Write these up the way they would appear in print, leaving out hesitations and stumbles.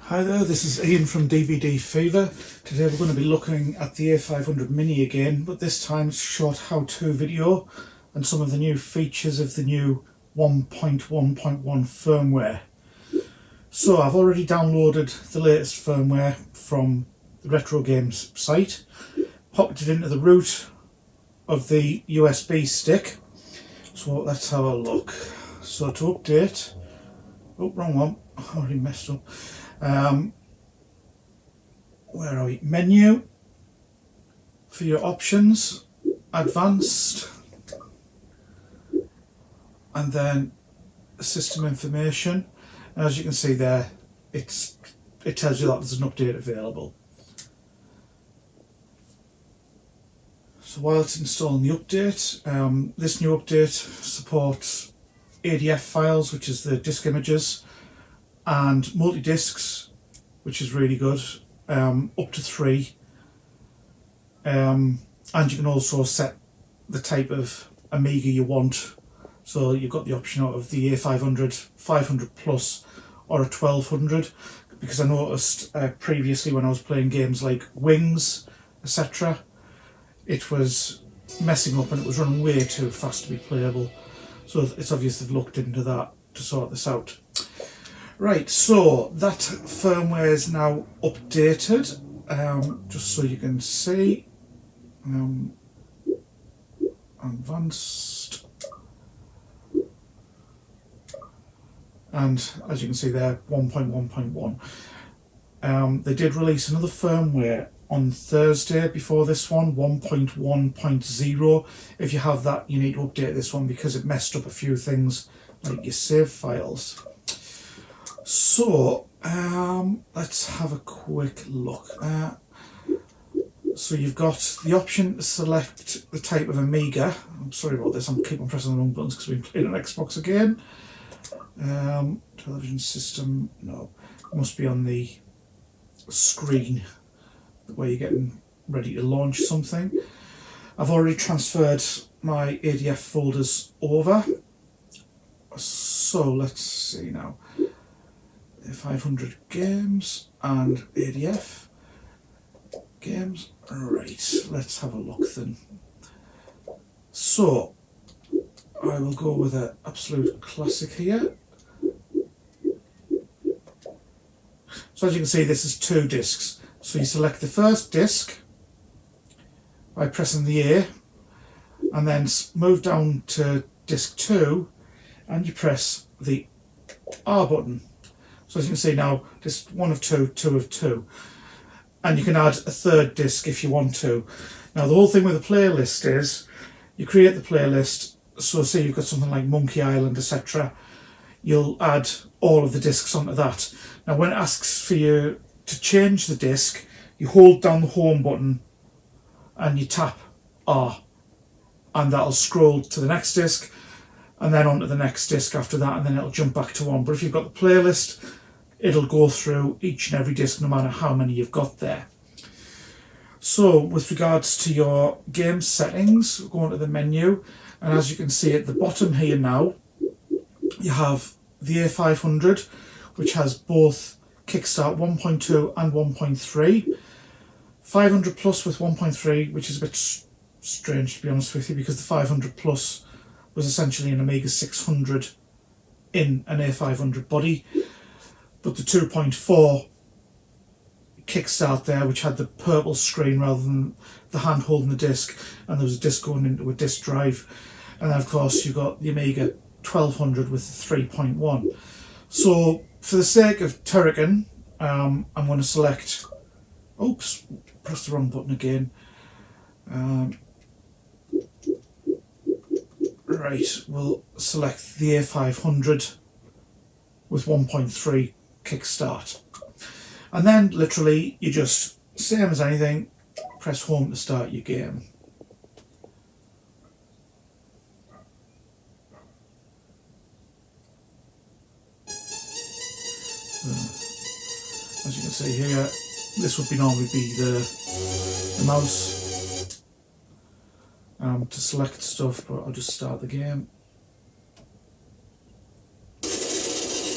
Hi there, this is Ian from DVD Fever. Today we're going to be looking at the A500 Mini again, but this time it's a short how-to video and some of the new features of the new 1.1.1 firmware. So I've already downloaded the latest firmware from the RetroGames site, popped it into the root of the USB stick. So let's have a look. So to update, oh wrong one, I already messed up. Where are we? Menu for your options, advanced, and then system information. And as you can see there, it tells you that there's an update available. So while it's installing the update, this new update supports ADF files, which is the disk images, and multi-discs, which is really good, up to 3, and you can also set the type of Amiga you want. So you've got the option out of the A500, 500 plus, or a 1200, because I noticed previously when I was playing games like Wings, etc., it was messing up and it was running way too fast to be playable. So it's obvious they've looked into that to sort this out. Right, so that firmware is now updated, just so you can see, advanced, and as you can see there, 1.1.1. They did release another firmware on Thursday before this one, 1.1.0. If you have that, you need to update this one because it messed up a few things like your save files. So let's have a quick look. So you've got the option to select the type of Amiga. I'm sorry about this, I'm keep on pressing the wrong buttons because we've been playing on Xbox again. Television system, no, it must be on the screen where you're getting ready to launch something. I've already transferred my ADF folders over. So let's see now. 500 games and ADF games. Right, let's have a look then. So I will go with an absolute classic here. So as you can see, this is 2 discs. So you select the first disc by pressing the A, and then move down to disc 2 and you press the R button. So as you can see now, disc 1 of 2, 2 of 2. And you can add a third disc if you want to. Now the whole thing with a playlist is, you create the playlist, so say you've got something like Monkey Island, etc. You'll add all of the discs onto that. Now when it asks for you to change the disc, you hold down the home button and you tap R. And that'll scroll to the next disc, and then onto the next disc after that, and then it'll jump back to 1. But if you've got the playlist, it'll go through each and every disc no matter how many you've got there. So with regards to your game settings, go into the menu, and as you can see at the bottom here now, you have the A500, which has both Kickstart 1.2 and 1.3, 500 plus with 1.3, which is a bit strange to be honest with you, because the 500 plus was essentially an Amiga 600 in an A500 body, but the 2.4 Kickstart there, which had the purple screen rather than the hand holding the disc, and there was a disc going into a disc drive, and then of course you've got the Amiga 1200 with the 3.1. So for the sake of Turrican, I'm going to select, oops, press the wrong button again. Right, we'll select the A500 with 1.3 Kickstart. And then literally you just, same as anything, press home to start your game. As you can see here, this would normally be the mouse to select stuff, but I'll just start the game.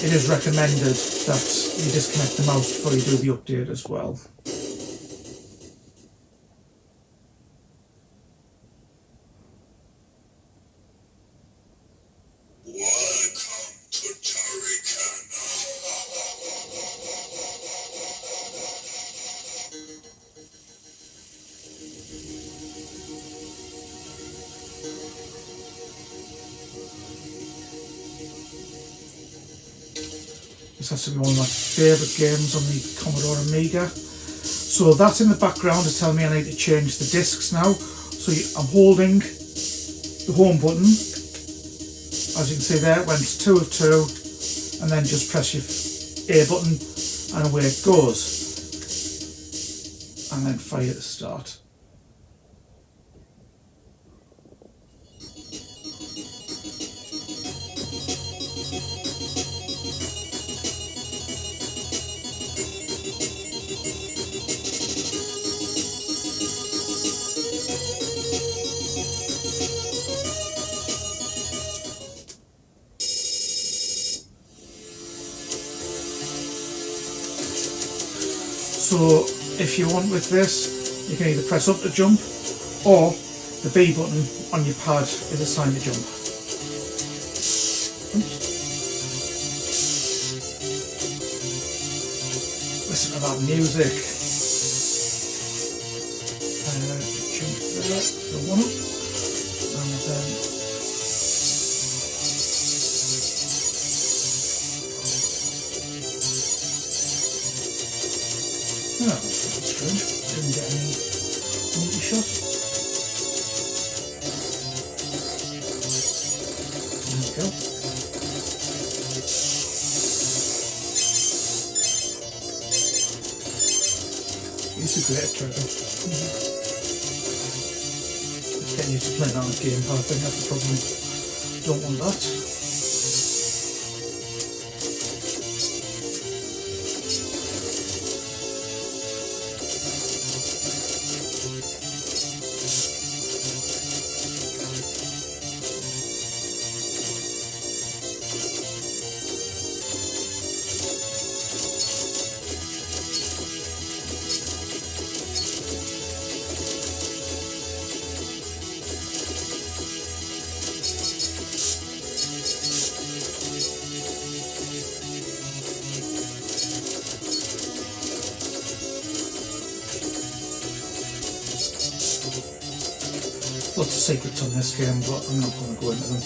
it is recommended that you disconnect the mouse before you do the update as well. Welcome to Turrican. This has to be one of my favourite games on the Commodore Amiga. So that's in the background to tell me I need to change the discs now. So I'm holding the home button. As you can see there, it went 2 of 2, and then just press your A button and away it goes. And then fire to start. So if you want with this, you can either press up to jump, or the B button on your pad is a sign to jump. Oops. Listen to that music. Jump there, fill one up, and then oh, that's strange. Didn't get any multi-shot. There we go. It's a great Turrican. Just getting used to playing on a gamepad, I think that's the problem. Don't want that. Lots of secrets on this game, but I'm not going to go into them.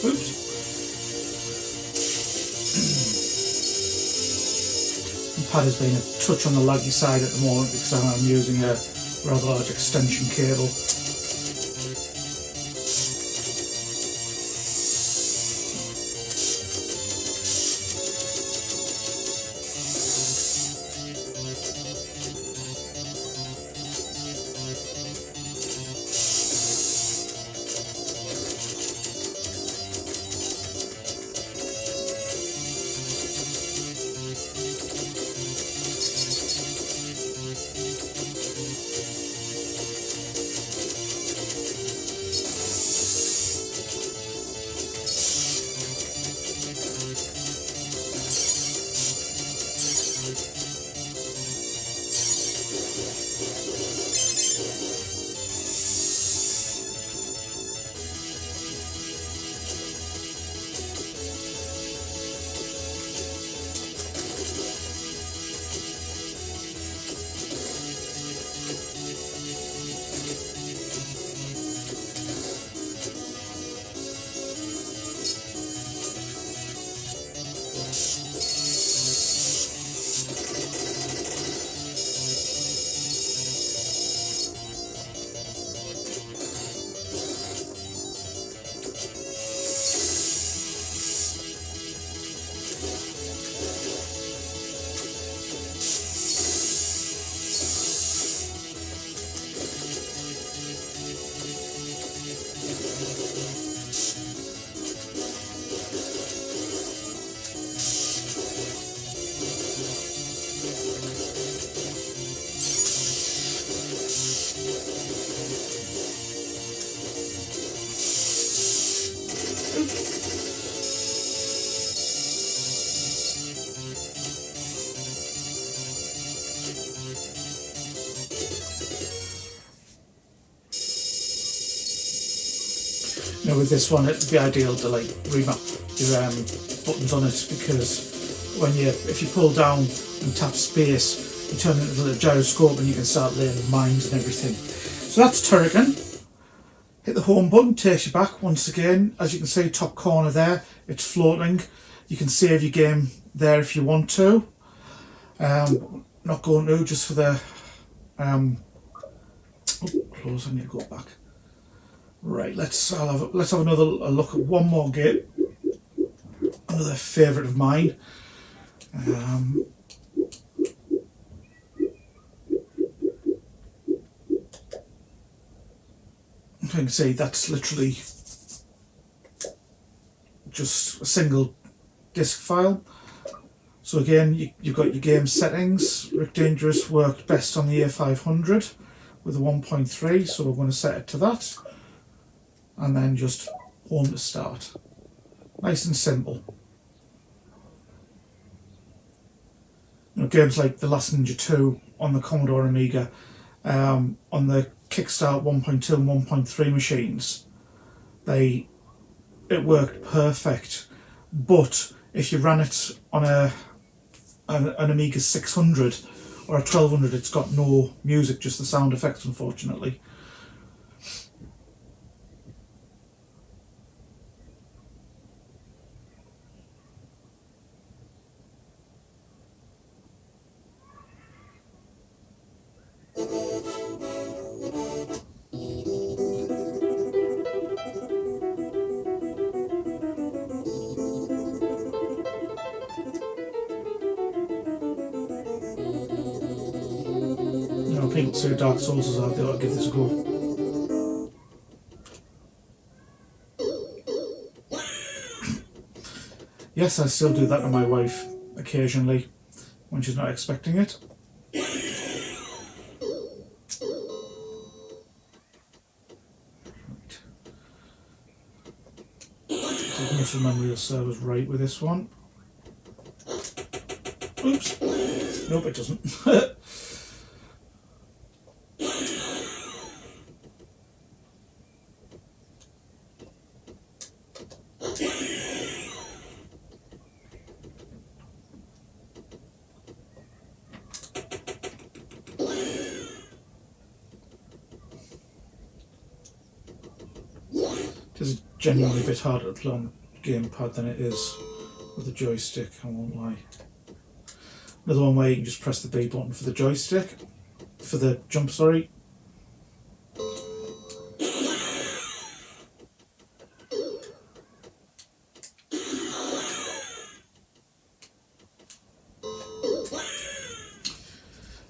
Oops. The pad has been a touch on the laggy side at the moment because I'm using a rather large extension cable. You know, with this one, it'd be ideal to like remap your buttons on it, because if you pull down and tap space, you turn it into a little gyroscope and you can start laying mines and everything. So that's Turrican. Hit the home button, takes you back once again. As you can see, top corner there, it's floating. You can save your game there if you want to. Not going to, just for the close. I need to go back. Right, let's have another look at one more game. Another favourite of mine. You can see that's literally just a single disc file. So again, you've got your game settings. Rick Dangerous worked best on the A500 with a 1.3, so we're going to set it to that. And then just home to start. Nice and simple. You know, games like The Last Ninja 2 on the Commodore Amiga, on the Kickstart 1.2 and 1.3 machines, it worked perfect. But if you ran it on an Amiga 600 or a 1200, it's got no music, just the sound effects, unfortunately. People say Dark Souls is out there, I'll give this a go. Yes, I still do that to my wife occasionally when she's not expecting it. Right. So muscle memory will serve us right with this one. Oops. Nope, it doesn't. It is genuinely a bit harder to play on the gamepad than it is with the joystick, I won't lie. Another one where you can just press the B button for the joystick, for the jump, sorry.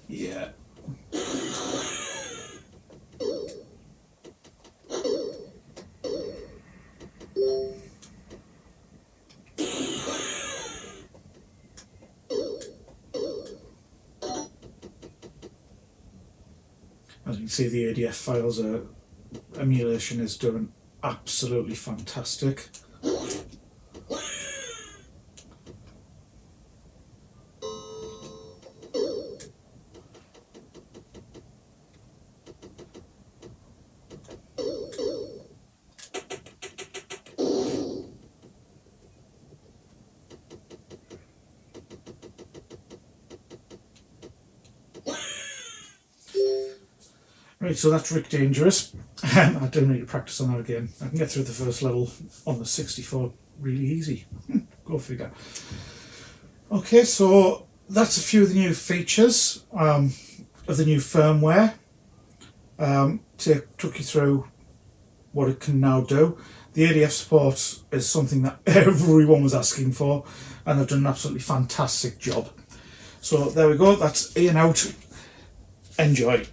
Yeah. As you can see, the ADF files emulation is doing absolutely fantastic. Right, so that's Rick Dangerous. I don't need to practice on that again. I can get through the first level on the 64 really easy. Go figure. Okay, so that's a few of the new features of the new firmware. Took you through what it can now do. The ADF support is something that everyone was asking for, and they've done an absolutely fantastic job. So there we go, that's Iain out. Enjoy.